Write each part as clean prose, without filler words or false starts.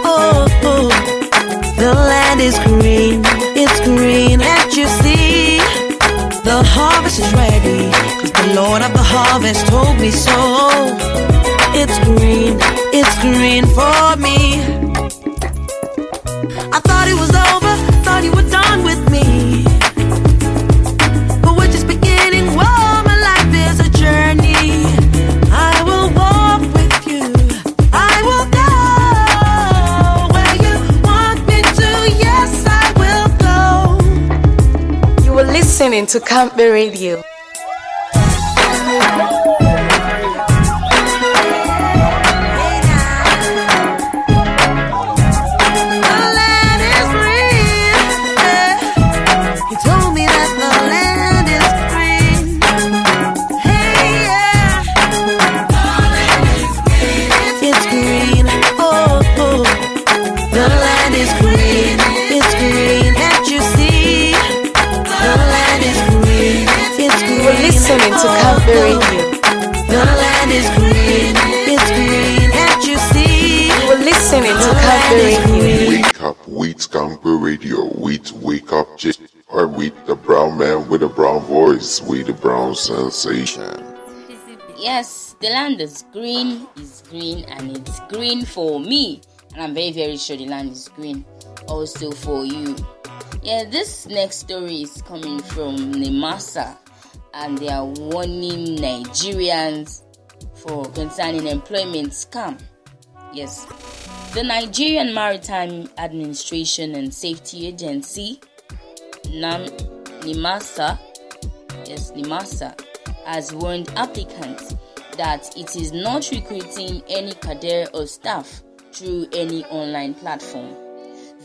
oh, oh. The land is green, it's green, can't you see? The harvest is ready, 'cause the Lord of the harvest told me so. It's green for me. I thought it was over, thought you were done with me, but we're just beginning. Whoa, my life is a journey. I will walk with you, I will go where you want me to. Yes, I will go. You were listening to Campbell Radio. Listening to Campbell Radio. The land is green, it's green, can't you see? You were listening to Campbell Radio. Wake up, with Campbell Radio, with Wake Up Gist, or with the brown man with a brown voice, with the brown sensation. Yes, the land is green, and it's green for me. And I'm very, very sure the land is green also for you. Yeah, this next story is coming from NIMASA, and they are warning Nigerians for concerning employment scam. Yes, the Nigerian Maritime Administration and Safety Agency, NIMASA, has warned applicants that it is not recruiting any cadre or staff through any online platform.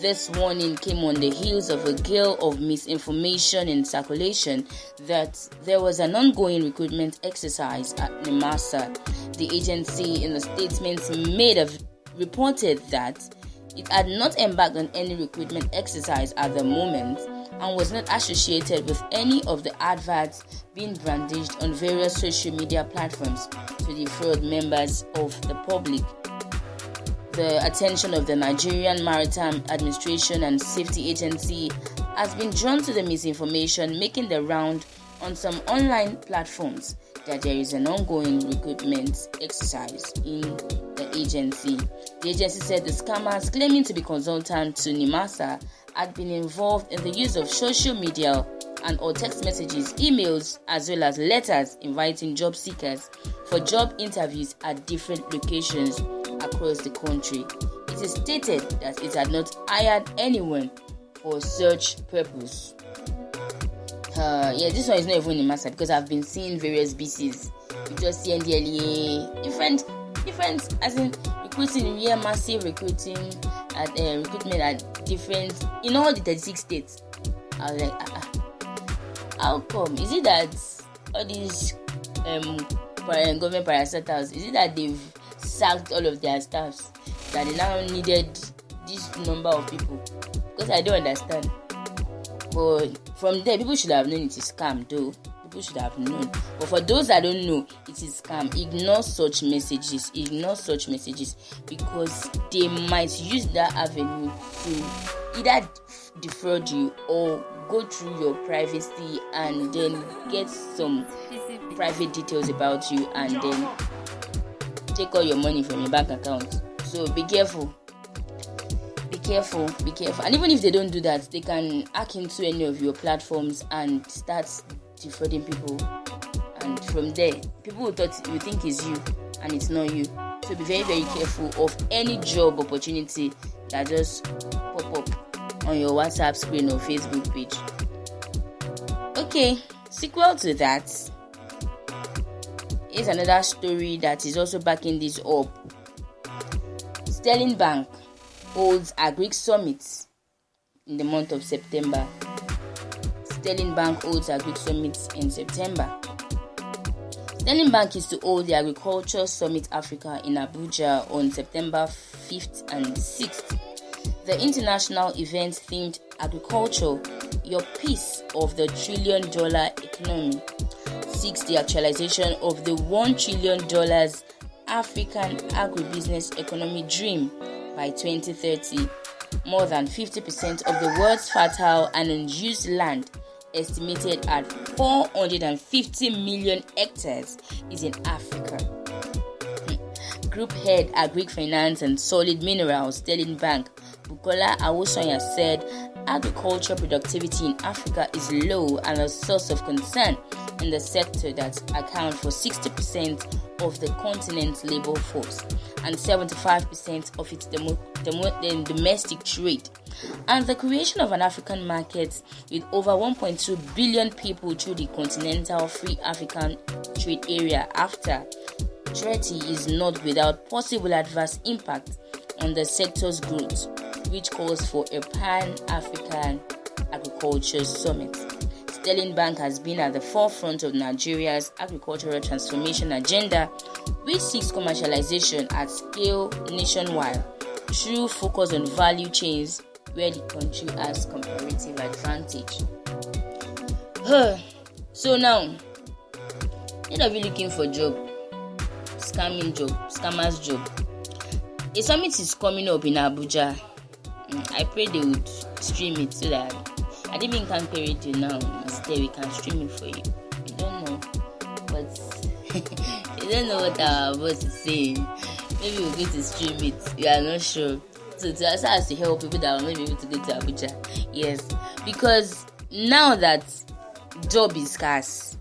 This warning came on the heels of a gale of misinformation in circulation that there was an ongoing recruitment exercise at NIMASA. The agency, in a statement reported that it had not embarked on any recruitment exercise at the moment and was not associated with any of the adverts being brandished on various social media platforms to defraud members of the public. The attention of the Nigerian Maritime Administration and Safety Agency has been drawn to the misinformation making the round on some online platforms that there is an ongoing recruitment exercise in the agency. The agency said the scammers claiming to be consultants to NIMASA had been involved in the use of social media and or text messages, emails, as well as letters inviting job seekers for job interviews at different locations across the country. It is stated that it had not hired anyone for such purpose. This one is not even in NIMASA because I've been seeing various BCs. You just see NDLEA, different, as in recruiting, massive recruitment at different, in all the 36 states. I was like, how come? Is it that all these government parastatals, is it that they've sacked all of their staffs that they now needed this number of people? Because I don't understand. But from there, people should have known it is scam, though. People should have known. But for those that don't know, it is scam. Ignore such messages. Because they might use that avenue to either defraud you or go through your privacy and then get some private details about you and then take all your money from your bank account. So be careful. And even if they don't do that, they can hack into any of your platforms and start defrauding people. And from there, people will think it's you and it's not you. So be very, very careful of any job opportunity that just pop up on your WhatsApp screen or Facebook page. Okay, sequel to that is another story that is also backing this up. Sterling Bank holds Agric Summit in the month of September. Sterling Bank holds Agric Summit in September. Sterling Bank is to hold the Agriculture Summit Africa in Abuja on September 5th and 6th. The international event themed Agriculture, Your Piece of the $1 trillion Economy, seeks the actualization of the $1 trillion African agribusiness economy dream by 2030. More than 50% of the world's fertile and unused land, estimated at 450 million hectares, is in Africa. Group head Agric Finance and Solid Minerals Sterling Bank Bukola Awosonya said agriculture productivity in Africa is low and a source of concern in the sector that accounts for 60% of the continent's labor force and 75% of its domestic trade, and the creation of an African market with over 1.2 billion people through the continental free African trade area after 30 is not without possible adverse impact on the sector's growth, which calls for a Pan-African Agriculture Summit. Sterling Bank has been at the forefront of Nigeria's agricultural transformation agenda, which seeks commercialization at scale nationwide through focus on value chains where the country has comparative advantage. So now, instead of you looking for job, scammers job, a summit is coming up in Abuja. I pray they would stream it so that I didn't even compare it to now. Instead, we can stream it for you. You don't know, but you don't know what our boss is saying. Maybe we're going to stream it. We are not sure. So to also has to help people that will not be able to go to Abuja. Yes, because now that job is scarce,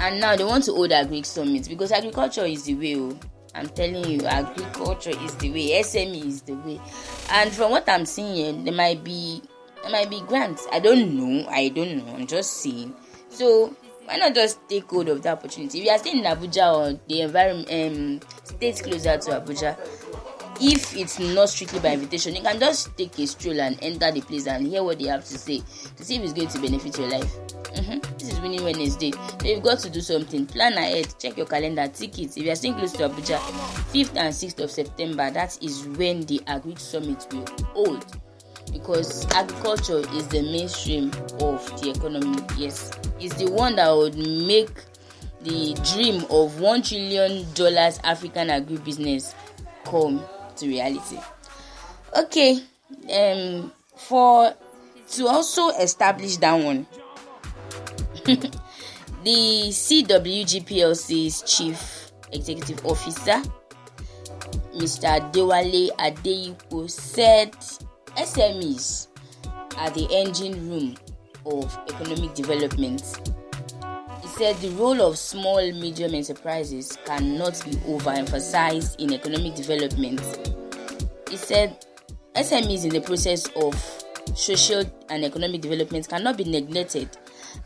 and now they want to hold a Greek summit because agriculture is the way. Oh. I'm telling you, agriculture is the way, SME is the way. And from what I'm seeing, there might be grants. I don't know. I'm just saying. So why not just take hold of the opportunity? If you are staying in Abuja or the environment, states closer to Abuja, if it's not strictly by invitation, you can just take a stroll and enter the place and hear what they have to say to see if it's going to benefit your life. This is Winning Wednesday. So you've got to do something. Plan ahead. Check your calendar. Tickets. If you are staying close to Abuja, 5th and 6th of September, that is when the Agri Summit will hold. Because agriculture is the mainstream of the economy. Yes, it's the one that would make the dream of $1 trillion African agribusiness come to reality. Okay, to also establish that one, the CWG PLC's Chief Executive Officer, Mr. Dewale Adeyipo, said SMEs are the engine room of economic development. He said the role of small, medium enterprises cannot be overemphasized in economic development. He said SMEs in the process of social and economic development cannot be neglected,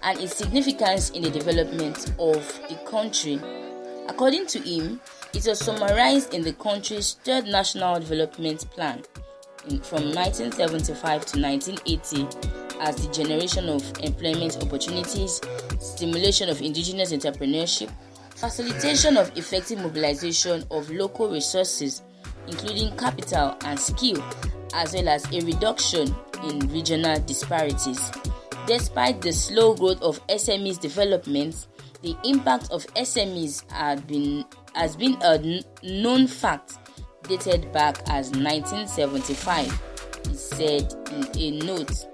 and its significance in the development of the country. According to him, it was summarized in the country's third National Development Plan from 1975 to 1980 as the generation of employment opportunities, stimulation of indigenous entrepreneurship, facilitation of effective mobilization of local resources, including capital and skill, as well as a reduction in regional disparities. Despite the slow growth of SMEs development, the impact of SMEs has been a known fact dated back as 1975, he said in a note.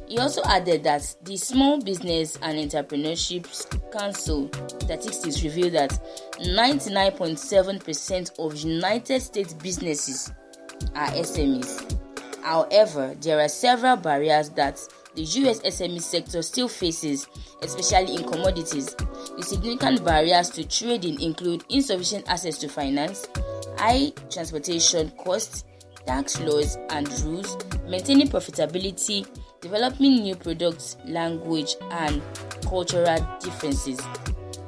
He also added that the Small Business and Entrepreneurship Council statistics reveal that 99.7% of United States businesses are SMEs. However, there are several barriers that the US SME sector still faces, especially in commodities. The significant barriers to trading include insufficient access to finance, high transportation costs, tax laws and rules, maintaining profitability, developing new products, language, and cultural differences.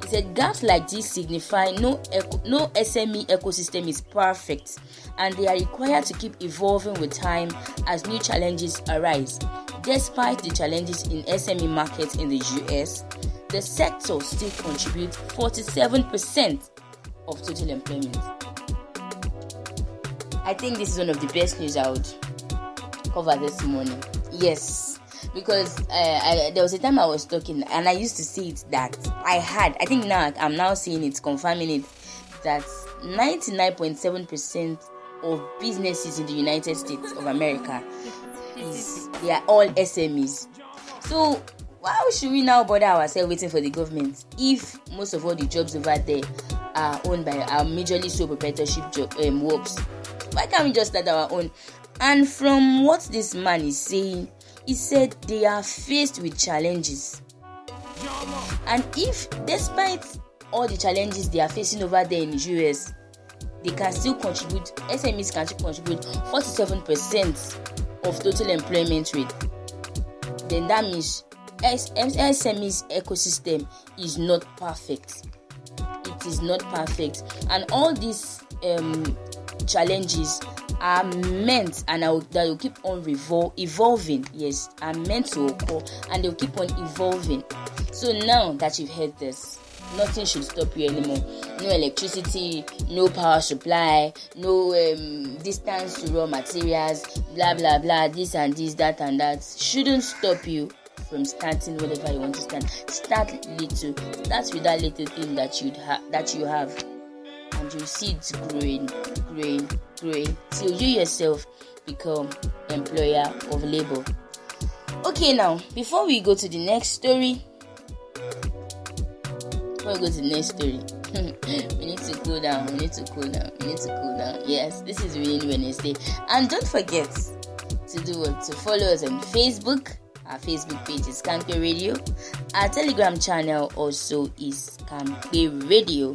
He said gaps like this signify no SME ecosystem is perfect, and they are required to keep evolving with time as new challenges arise. Despite the challenges in SME markets in the US, the sector still contributes 47% of total employment. I think this is one of the best news I would cover this morning. Yes, because there was a time I was talking and I used to say it that I think now I'm now seeing it, confirming it, that 99.7% of businesses in the United States of America they are all SMEs. So why should we now bother ourselves waiting for the government if most of all the jobs over there are owned by our majorly sole proprietorship works? Why can't we just start our own? And from what this man is saying, he said they are faced with challenges. And if, despite all the challenges they are facing over there in the US, they can still contribute, SMEs can still contribute 47% of total employment rate, then that means SMEs ecosystem is not perfect. It is not perfect. And all these challenges are meant, and that will keep on evolving. Yes, are meant to occur, and they'll keep on evolving. So now that you've heard this, nothing should stop you anymore. No electricity, no power supply, no distance to raw materials, blah blah blah, this and this, that and that shouldn't stop you from starting whatever you want to start. Start little. Start with that little thing that you have, and you see it growing till you yourself become employer of labor. Okay, now before we go to the next story, we need to cool down. Yes, this is Winning Wednesday. And don't forget to follow us on Facebook. Our Facebook page is Kampe Radio. Our Telegram channel also is Kampe Radio.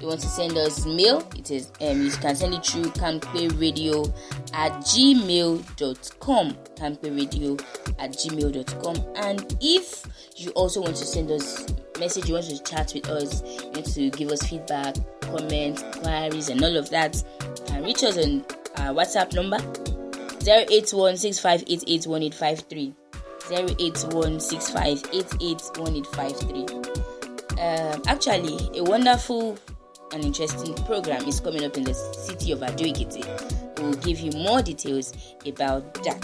You want to send us mail? It is you can send it through kamperadio@gmail.com. kamperadio@gmail.com. And if you also want to send us message, you want to chat with us, you want to give us feedback, comments, inquiries, and all of that, you can reach us on our WhatsApp number 08165881853. 08165881853. Actually, a wonderful and interesting program is coming up in the city of Adoekiti. We'll give you more details about that.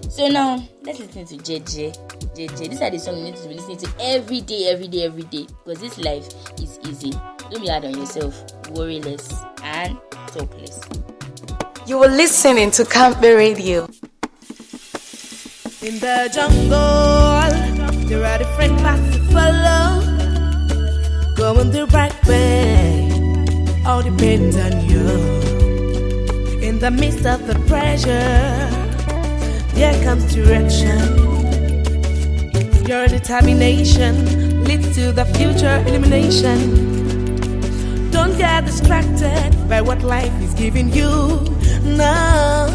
So now let's listen to JJ. These are the songs you need to be listening to every day, because this life is easy. Don't be hard on yourself, worry less and talk less. You were listening to Kampe Radio. In the jungle, there are different paths to follow. Going the right way, all depends on you. In the midst of the pressure, there comes direction. Your determination leads to the future illumination. Don't get distracted by what life is giving you. No,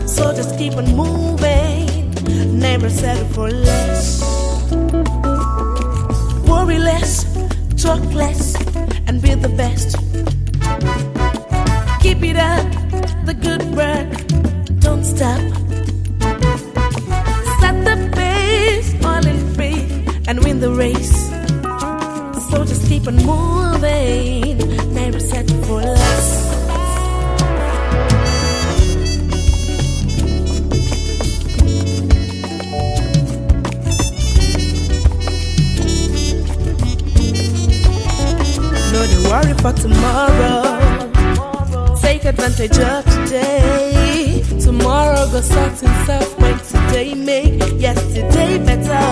so just keep on moving. Never settle for less. Worry less, talk less, and be the best. Keep it up, the good work, don't stop. Set the pace, fall in faith, and win the race. So just keep on moving, never settle for less. Worry for tomorrow. Take advantage of today. Tomorrow go sort himself when today make yesterday better.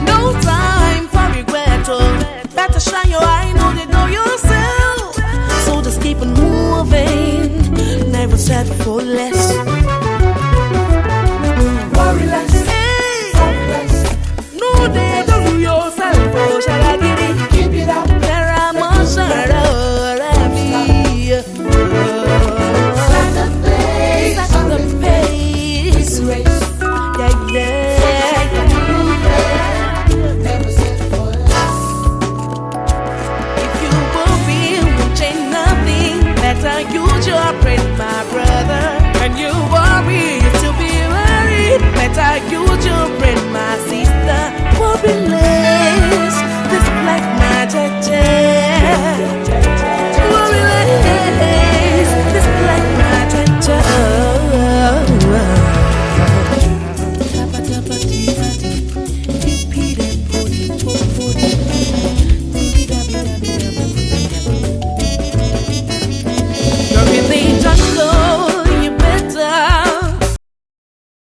No time for regret. Oh, better shine your eye, know yourself. So just keep on moving. Never settle for less.